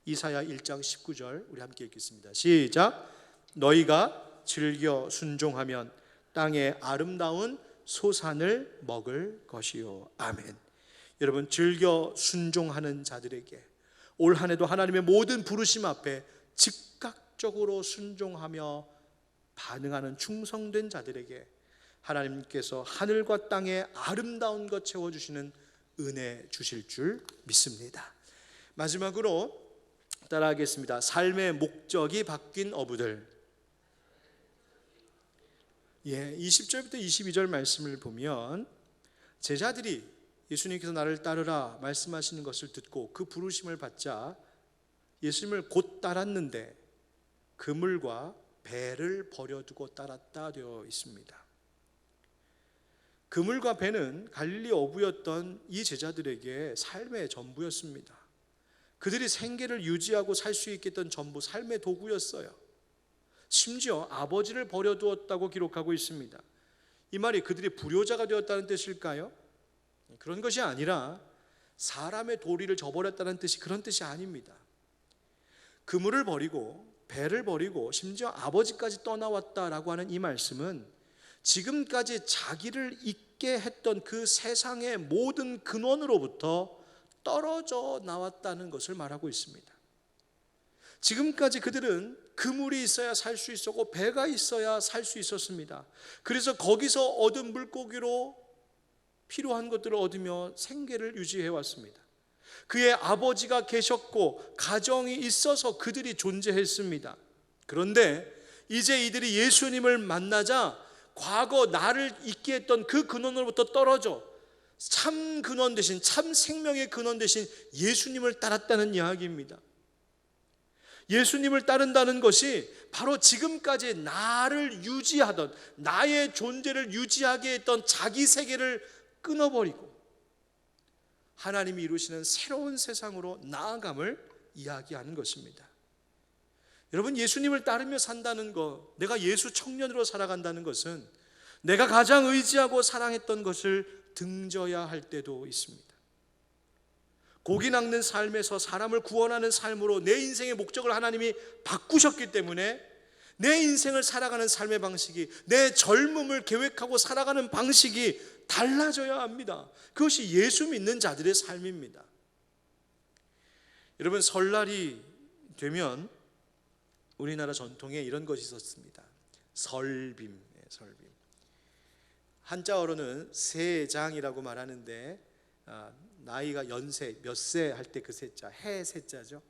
이사야 1장 19절 우리 함께 읽겠습니다. 시작. 너희가 즐겨 순종하면 땅의 아름다운 소산을 먹을 것이요. 아멘. 여러분 즐겨 순종하는 자들에게 올 한 해도 하나님의 모든 부르심 앞에 즉각적으로 순종하며 반응하는 충성된 자들에게 하나님께서 하늘과 땅에 아름다운 것 채워주시는 은혜 주실 줄 믿습니다. 마지막으로 따라하겠습니다. 삶의 목적이 바뀐 어부들. 20절부터 22절 말씀을 보면 제자들이 예수님께서 나를 따르라 말씀하시는 것을 듣고 그 부르심을 받자 예수님을 곧 따랐는데 그물과 배를 버려두고 따랐다 되어 있습니다. 그물과 배는 갈릴리 어부였던 이 제자들에게 삶의 전부였습니다. 그들이 생계를 유지하고 살 수 있게 했던 전부, 삶의 도구였어요. 심지어 아버지를 버려두었다고 기록하고 있습니다. 이 말이 그들이 불효자가 되었다는 뜻일까요? 그런 것이 아니라 사람의 도리를 저버렸다는 뜻이 그런 뜻이 아닙니다. 그물을 버리고 배를 버리고 심지어 아버지까지 떠나왔다라고 하는 이 말씀은 지금까지 자기를 있게 했던 그 세상의 모든 근원으로부터 떨어져 나왔다는 것을 말하고 있습니다. 지금까지 그들은 그물이 있어야 살 수 있었고 배가 있어야 살 수 있었습니다. 그래서 거기서 얻은 물고기로 필요한 것들을 얻으며 생계를 유지해 왔습니다. 그의 아버지가 계셨고 가정이 있어서 그들이 존재했습니다. 그런데 이제 이들이 예수님을 만나자 과거 나를 있게 했던 그 근원으로부터 떨어져 참 근원 대신, 참 생명의 근원 대신 예수님을 따랐다는 이야기입니다. 예수님을 따른다는 것이 바로 지금까지 나를 유지하던, 나의 존재를 유지하게 했던 자기 세계를 끊어버리고 하나님이 이루시는 새로운 세상으로 나아감을 이야기하는 것입니다. 여러분, 예수님을 따르며 산다는 것, 내가 예수 청년으로 살아간다는 것은 내가 가장 의지하고 사랑했던 것을 등져야 할 때도 있습니다. 고기 낚는 삶에서 사람을 구원하는 삶으로 내 인생의 목적을 하나님이 바꾸셨기 때문에 내 인생을 살아가는 삶의 방식이, 내 젊음을 계획하고 살아가는 방식이 달라져야 합니다. 그것이 예수 믿는 자들의 삶입니다. 여러분, 설날이 되면 우리나라 전통에 이런 것이 있었습니다. 설빔. 한자어로는 세장이라고 말하는데 나이가 연세 몇 세 할 때 그 세자, 해 세자죠.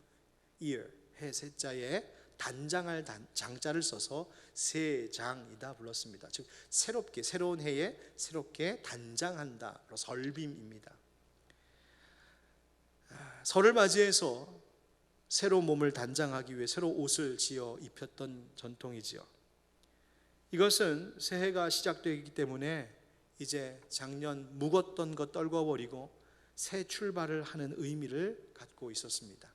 year, 해 세자에 단장할 장자를 써서 세장이다 불렀습니다. 즉 새롭게, 새로운 해에 새롭게 단장한다. 설빔입니다. 설을 맞이해서 새로운 몸을 단장하기 위해 새로 옷을 지어 입혔던 전통이지요. 이것은 새해가 시작되기 때문에 이제 작년 묵었던 것 떨궈버리고 새 출발을 하는 의미를 갖고 있었습니다.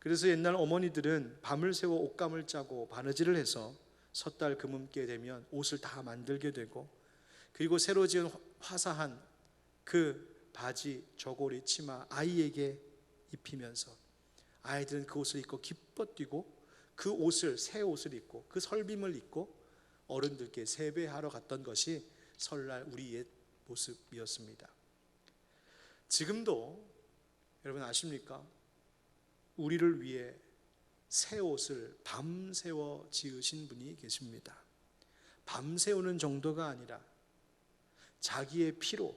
그래서 옛날 어머니들은 밤을 새워 옷감을 짜고 바느질을 해서 섣달 금음께 되면 옷을 다 만들게 되고, 그리고 새로 지은 화사한 그 바지, 저고리, 치마 아이에게 입히면서 아이들은 그 옷을 입고 기뻐 뛰고 그 옷을, 새 옷을 입고 그 설빔을 입고 어른들께 세배하러 갔던 것이 설날 우리의 모습이었습니다. 지금도 여러분 아십니까? 우리를 위해 새 옷을 밤새워 지으신 분이 계십니다. 밤새우는 정도가 아니라 자기의 피로,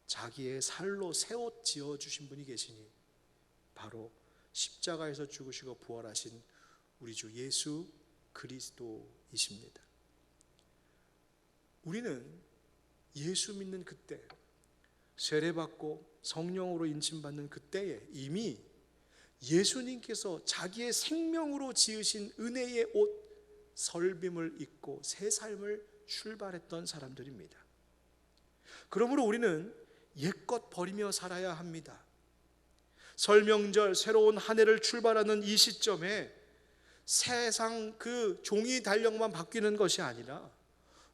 자기의 살로 새 옷 지어주신 분이 계시니 바로 십자가에서 죽으시고 부활하신 우리 주 예수 그리스도이십니다. 우리는 예수 믿는 그때, 세례받고 성령으로 인침받는 그때에 이미 예수님께서 자기의 생명으로 지으신 은혜의 옷 설빔을 입고 새 삶을 출발했던 사람들입니다. 그러므로 우리는 옛것 버리며 살아야 합니다. 설 명절, 새로운 한 해를 출발하는 이 시점에 세상 그 종이 달력만 바뀌는 것이 아니라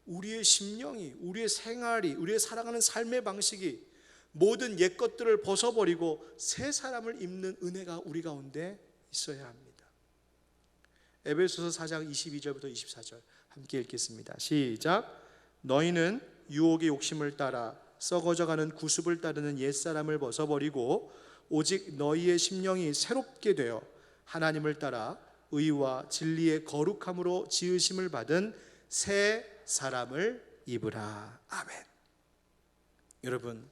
우리의 심령이, 우리의 생활이, 우리의 살아가는 삶의 방식이 모든 옛것들을 벗어버리고 새 사람을 입는 은혜가 우리 가운데 있어야 합니다. 에베소서 4장 22절부터 24절 함께 읽겠습니다. 시작. 너희는 유혹의 욕심을 따라 썩어져가는 구습을 따르는 옛사람을 벗어버리고 오직 너희의 심령이 새롭게 되어 하나님을 따라 의와 진리의 거룩함으로 지으심을 받은 새 사람을 입으라. 아멘. 여러분,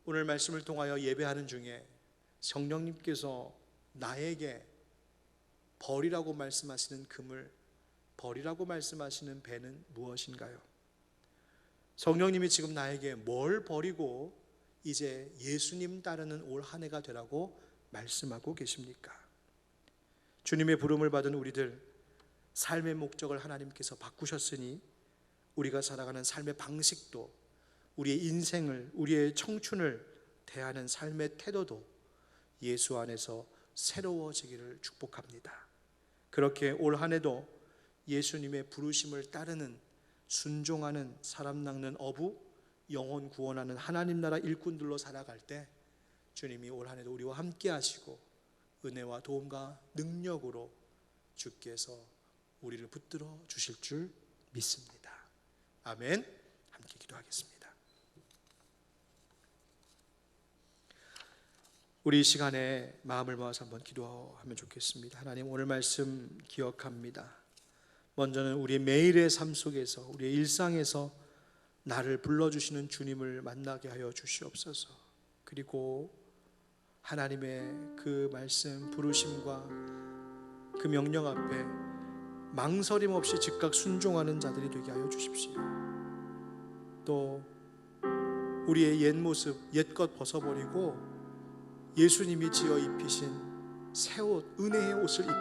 오늘 말씀을 통하여 예배하는 중에 성령님께서 나에게 버리라고 말씀하시는 그물, 버리라고 말씀하시는 배는 무엇인가요? 성령님이 지금 나에게 뭘 버리고 이제 예수님 따르는 올 한 해가 되라고 말씀하고 계십니까? 주님의 부름을 받은 우리들, 삶의 목적을 하나님께서 바꾸셨으니 우리가 살아가는 삶의 방식도 우리의 인생을, 우리의 청춘을 대하는 삶의 태도도 예수 안에서 새로워지기를 축복합니다. 그렇게 올 한 해도 예수님의 부르심을 따르는, 순종하는, 사람 낚는 어부, 영혼 구원하는 하나님 나라 일꾼들로 살아갈 때 주님이 올 한 해도 우리와 함께 하시고 은혜와 도움과 능력으로 주께서 우리를 붙들어 주실 줄 믿습니다. 아멘. 함께 기도하겠습니다. 우리 이 시간에 마음을 모아서 한번 기도하면 좋겠습니다. 하나님, 오늘 말씀 기억합니다. 먼저는 우리의 매일의 삶 속에서, 우리의 일상에서 나를 불러주시는 주님을 만나게 하여 주시옵소서. 그리고 하나님의 그 말씀, 부르심과 그 명령 앞에 망설임 없이 즉각 순종하는 자들이 되게 하여 주십시오. 또 우리의 옛 모습, 옛것 벗어버리고 예수님이 지어 입히신 새 옷, 은혜의 옷을 입고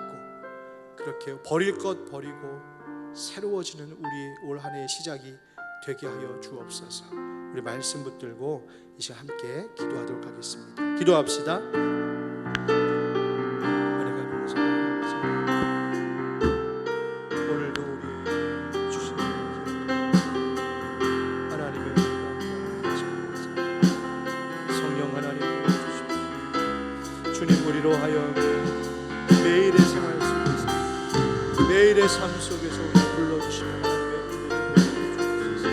그렇게 버릴 것 버리고 새로워지는 우리 올 한 해의 시작이 되게 하여 주옵소서. 우리 말씀 붙들고 이 시간 함께 기도하도록 하겠습니다. 기도합시다. 은혜가 용서하옵소서. 오늘도 우리 주신 하나님의 성령 하나님 주십시오. 주님, 우리로 하여금 매일의 생활 속에서, 매일의 삶 속에서 우리 불러주시는 하나님의 은혜를 주옵소서.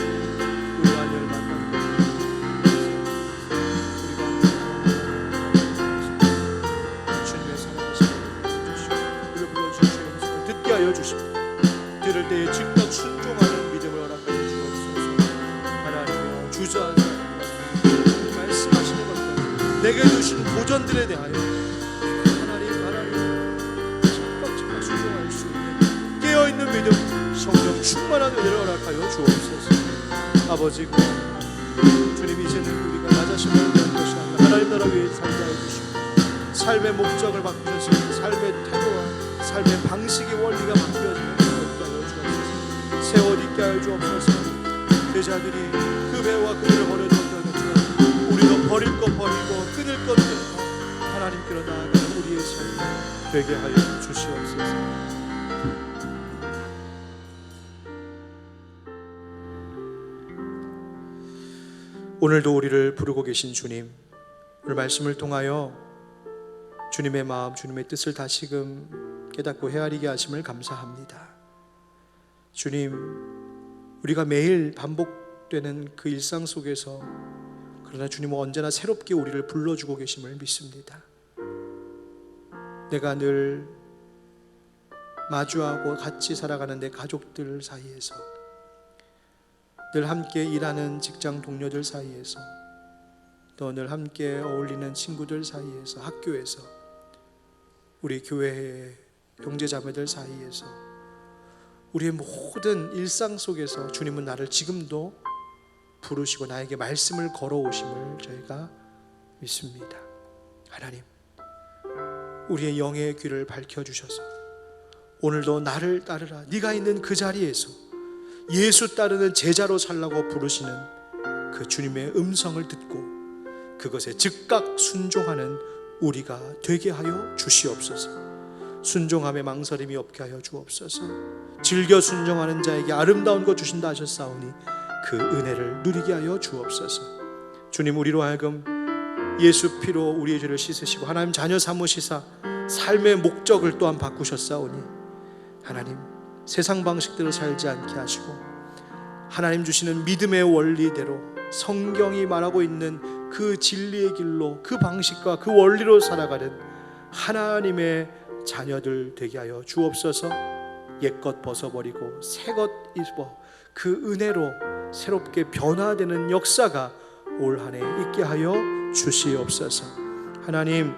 우리 안을 만나게 주님의 사랑하심을 불러주시옵소서. 듣게 하여 주십시오. 들을 때에 즉각 순종하는 믿음을 허락하여 주옵소서. 하나님, 주저하지 않고 말씀하시는 것들, 내게 주신 도전들에 대하여 즉각 순종할 수 있는 깨어있는 믿음, 성령 충만한 은혜를 허락하여 주옵소서. 아버지, 주님, 이제는 우리가 나 자신을 위한 것이 아니라 하나님 나라 위해 살게 해주시고 삶의 목적을 바꾸셔서 삶의 태도와 삶의 방식의 원리가 바뀌어지는 것을 하여 주옵소서. 새 옷 입게 하여 주옵소서. 제자들이 그 배와 그물을 버려줬던 것처럼 우리도 버릴 것 버리고 끊을 것 끊고 하나님께로 나아가는 우리의 삶이 되게 하여 주시옵소서. 오늘도 우리를 부르고 계신 주님, 오늘 말씀을 통하여 주님의 마음, 주님의 뜻을 다시금 깨닫고 헤아리게 하심을 감사합니다. 주님, 우리가 매일 반복되는 그 일상 속에서 그러나 주님은 언제나 새롭게 우리를 불러주고 계심을 믿습니다. 내가 늘 마주하고 같이 살아가는 내 가족들 사이에서, 늘 함께 일하는 직장 동료들 사이에서, 또 늘 함께 어울리는 친구들 사이에서, 학교에서, 우리 교회의 형제자매들 사이에서, 우리의 모든 일상 속에서 주님은 나를 지금도 부르시고 나에게 말씀을 걸어오심을 저희가 믿습니다. 하나님, 우리의 영의 귀를 밝혀주셔서 오늘도 나를 따르라, 네가 있는 그 자리에서 예수 따르는 제자로 살라고 부르시는 그 주님의 음성을 듣고 그것에 즉각 순종하는 우리가 되게 하여 주시옵소서. 순종함에 망설임이 없게 하여 주옵소서. 즐겨 순종하는 자에게 아름다운 것 주신다 하셨사오니 그 은혜를 누리게 하여 주옵소서. 주님, 우리로 하여금 예수 피로 우리의 죄를 씻으시고 하나님 자녀 삼으시사 삶의 목적을 또한 바꾸셨사오니 하나님, 세상 방식대로 살지 않게 하시고 하나님 주시는 믿음의 원리대로 성경이 말하고 있는 그 진리의 길로, 그 방식과 그 원리로 살아가는 하나님의 자녀들 되게 하여 주옵소서. 옛것 벗어버리고 새것 입어 그 은혜로 새롭게 변화되는 역사가 올 한 해 있게 하여 주시옵소서. 하나님,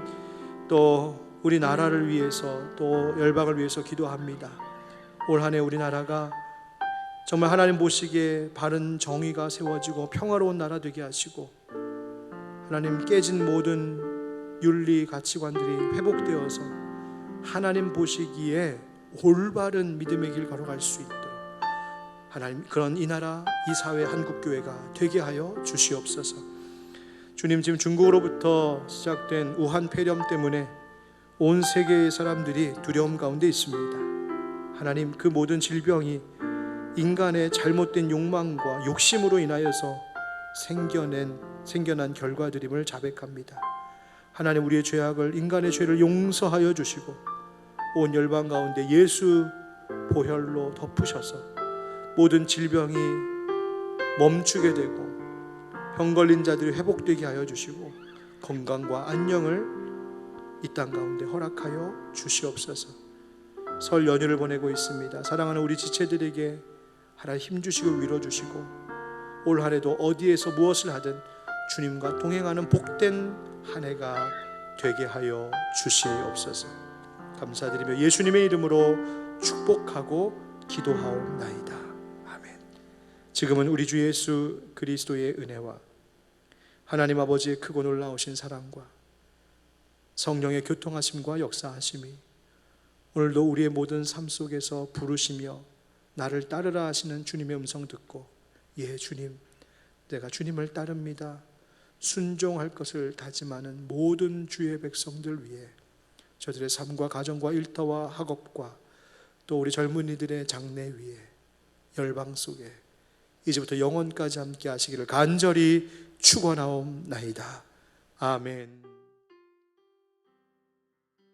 또 우리 나라를 위해서, 또 열방을 위해서 기도합니다. 올 한 해 우리나라가 정말 하나님 보시기에 바른 정의가 세워지고 평화로운 나라 되게 하시고 하나님, 깨진 모든 윤리 가치관들이 회복되어서 하나님 보시기에 올바른 믿음의 길 걸어갈 수 있도록 하나님, 그런 이 나라, 이 사회 한국교회가 되게 하여 주시옵소서. 주님, 지금 중국으로부터 시작된 우한 폐렴 때문에 온 세계의 사람들이 두려움 가운데 있습니다. 하나님, 그 모든 질병이 인간의 잘못된 욕망과 욕심으로 인하여서 생겨난 결과들임을 자백합니다. 하나님, 우리의 죄악을, 인간의 죄를 용서하여 주시고 온 열방 가운데 예수 보혈로 덮으셔서 모든 질병이 멈추게 되고 병 걸린 자들이 회복되게 하여 주시고 건강과 안녕을 이 땅 가운데 허락하여 주시옵소서. 설 연휴를 보내고 있습니다. 사랑하는 우리 지체들에게 하나님 힘 주시고 위로 주시고 올 한 해도 어디에서 무엇을 하든 주님과 동행하는 복된 한 해가 되게 하여 주시옵소서. 감사드리며 예수님의 이름으로 축복하고 기도하옵나이다. 아멘. 지금은 우리 주 예수 그리스도의 은혜와 하나님 아버지의 크고 놀라우신 사랑과 성령의 교통하심과 역사하심이 오늘도 우리의 모든 삶 속에서 부르시며 나를 따르라 하시는 주님의 음성 듣고, 예 주님, 내가 주님을 따릅니다, 순종할 것을 다짐하는 모든 주의 백성들 위해 저들의 삶과 가정과 일터와 학업과 또 우리 젊은이들의 장래 위에 열방 속에 이제부터 영원까지 함께 하시기를 간절히 축원하옵나이다. 아멘.